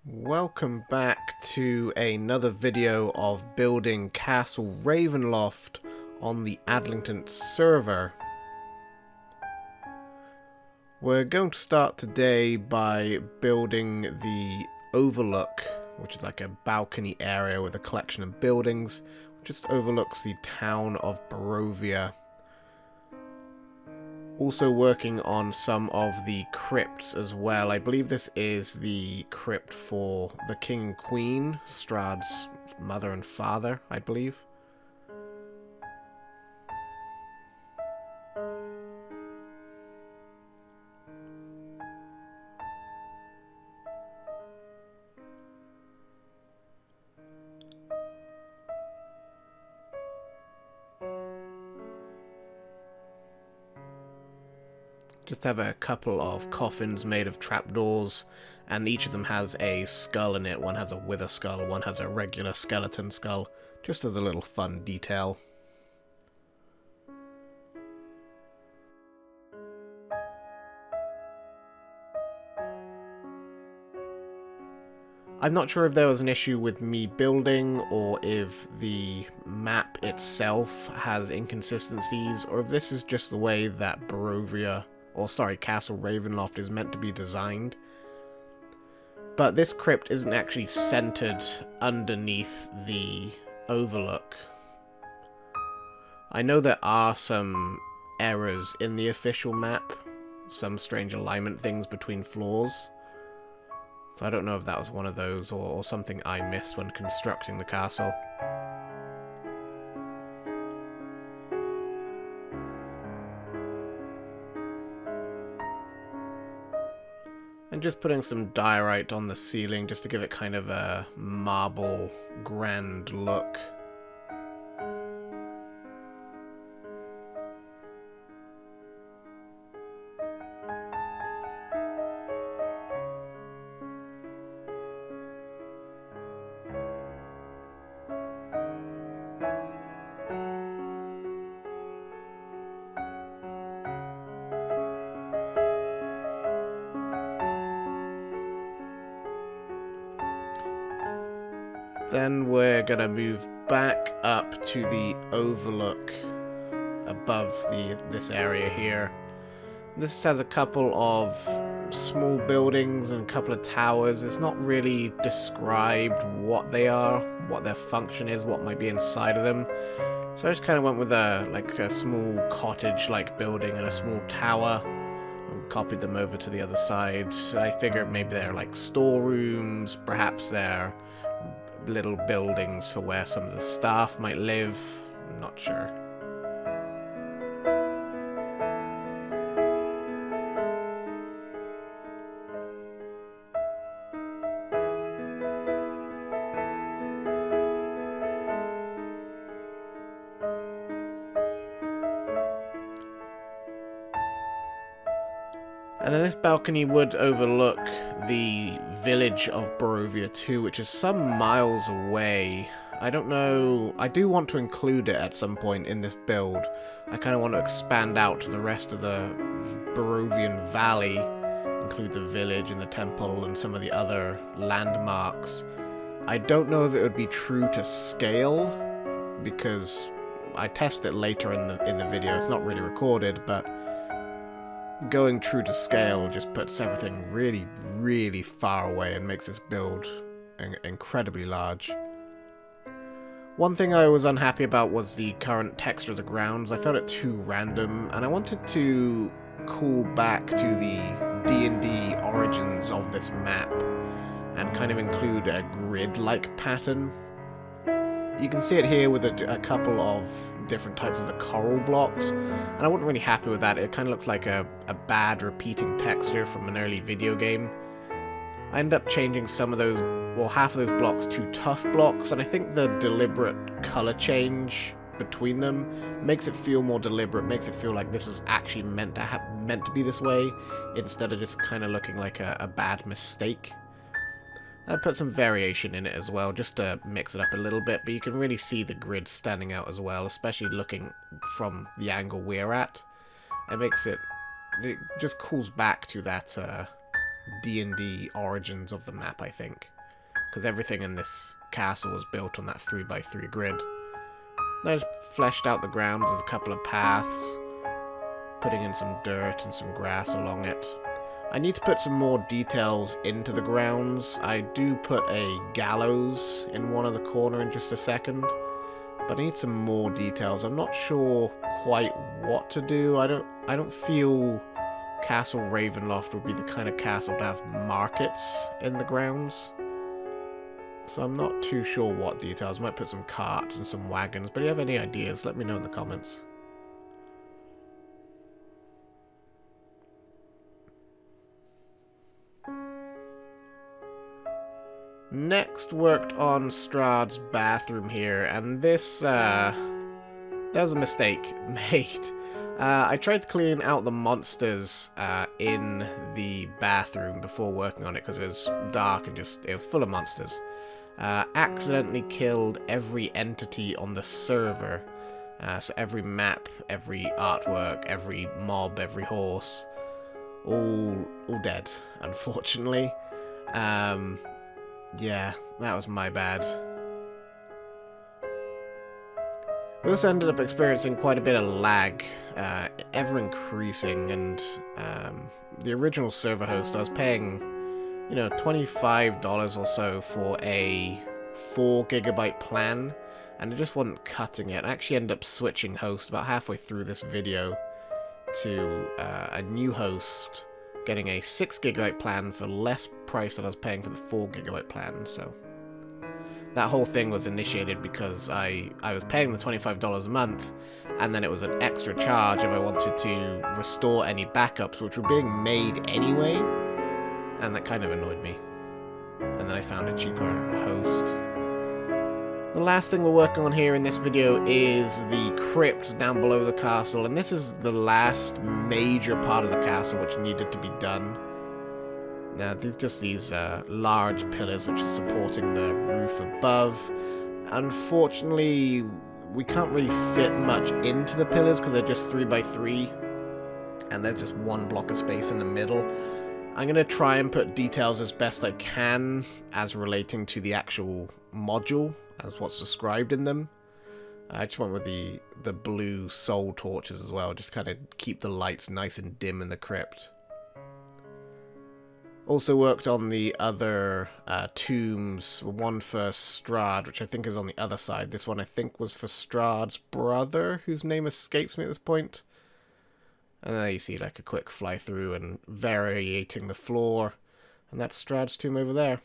Welcome back to another video of building Castle Ravenloft on the Adlington server. We're going to start today by building the overlook, which is like a balcony area with a collection of buildings, which just overlooks the town of Barovia. Also working on some of the crypts as well. I believe this is the crypt for the King and Queen, Strahd's mother and father, I believe. Just have a couple of coffins made of trapdoors, and each of them has a skull in it. One has a wither skull, one has a regular skeleton skull, just as a little fun detail. I'm not sure if there was an issue with me building, or if the map itself has inconsistencies, or if this is just the way that Castle Ravenloft is meant to be designed. But this crypt isn't actually centered underneath the overlook. I know there are some errors in the official map, some strange alignment things between floors. So I don't know if that was one of those, or something I missed when constructing the castle. And just putting some diorite on the ceiling just to give it kind of a marble grand look. Then we're gonna move back up to the overlook above this area here. This has a couple of small buildings and a couple of towers. It's not really described what they are, what their function is, what might be inside of them. So I just kind of went with a small cottage-like building and a small tower, and copied them over to the other side. I figured maybe they're like storerooms, perhaps they're little buildings for where some of the staff might live. I'm not sure. And then this balcony would overlook the village of Barovia too, which is some miles away. I don't know, I do want to include it at some point in this build. I kind of want to expand out to the rest of the Barovian Valley, include the village and the temple and some of the other landmarks. I don't know if it would be true to scale, because I test it later in the video. It's not really recorded, but going true to scale just puts everything really, really far away and makes this build incredibly large. One thing I was unhappy about was the current texture of the grounds. I felt it too random, and I wanted to call back to the D&D origins of this map and kind of include a grid-like pattern. You can see it here with a couple of different types of the coral blocks, and I wasn't really happy with that. It kind of looked like a bad repeating texture from an early video game. I ended up changing some of those, well, half of those blocks to tough blocks, and I think the deliberate color change between them makes it feel more deliberate, makes it feel like this is actually meant to be this way, instead of just kind of looking like a bad mistake. I put some variation in it as well, just to mix it up a little bit, but you can really see the grid standing out as well, especially looking from the angle we're at. It just calls back to that D&D origins of the map, I think. Because everything in this castle was built on that 3x3 grid. I just fleshed out the ground with a couple of paths, putting in some dirt and some grass along it. I need to put some more details into the grounds. I do put a gallows in one of the corner in just a second, but I need some more details. I'm not sure quite what to do. I don't feel Castle Ravenloft would be the kind of castle to have markets in the grounds. So I'm not too sure what details. I might put some carts and some wagons, but if you have any ideas, let me know in the comments. Next, worked on Strahd's bathroom here, and this, there was a mistake made. I tried to clean out the monsters in the bathroom before working on it because it was dark and it was full of monsters. Accidentally killed every entity on the server. So every map, every artwork, every mob, every horse, all dead, unfortunately. Yeah, that was my bad. We also ended up experiencing quite a bit of lag, ever increasing, and the original server host, I was paying, you know, $25 or so for a 4 GB plan, and it just wasn't cutting it. I actually ended up switching host about halfway through this video to a new host, getting a 6 GB plan for less price than I was paying for the 4 GB plan, so that whole thing was initiated because I was paying the $25 a month, and then it was an extra charge if I wanted to restore any backups, which were being made anyway, and that kind of annoyed me. And then I found a cheaper host. The last thing we're working on here in this video is the crypts down below the castle, and this is the last major part of the castle which needed to be done. Now, these large pillars which are supporting the roof above. Unfortunately, we can't really fit much into the pillars because they're just 3x3, and there's just one block of space in the middle. I'm going to try and put details as best I can as relating to the actual module, as what's described in them. I just went with the blue soul torches as well, just kind of keep the lights nice and dim in the crypt. Also worked on the other tombs, one for Strahd, which I think is on the other side. This one I think was for Strahd's brother, whose name escapes me at this point. And there you see like a quick fly through and variating the floor. And that's Strahd's tomb over there.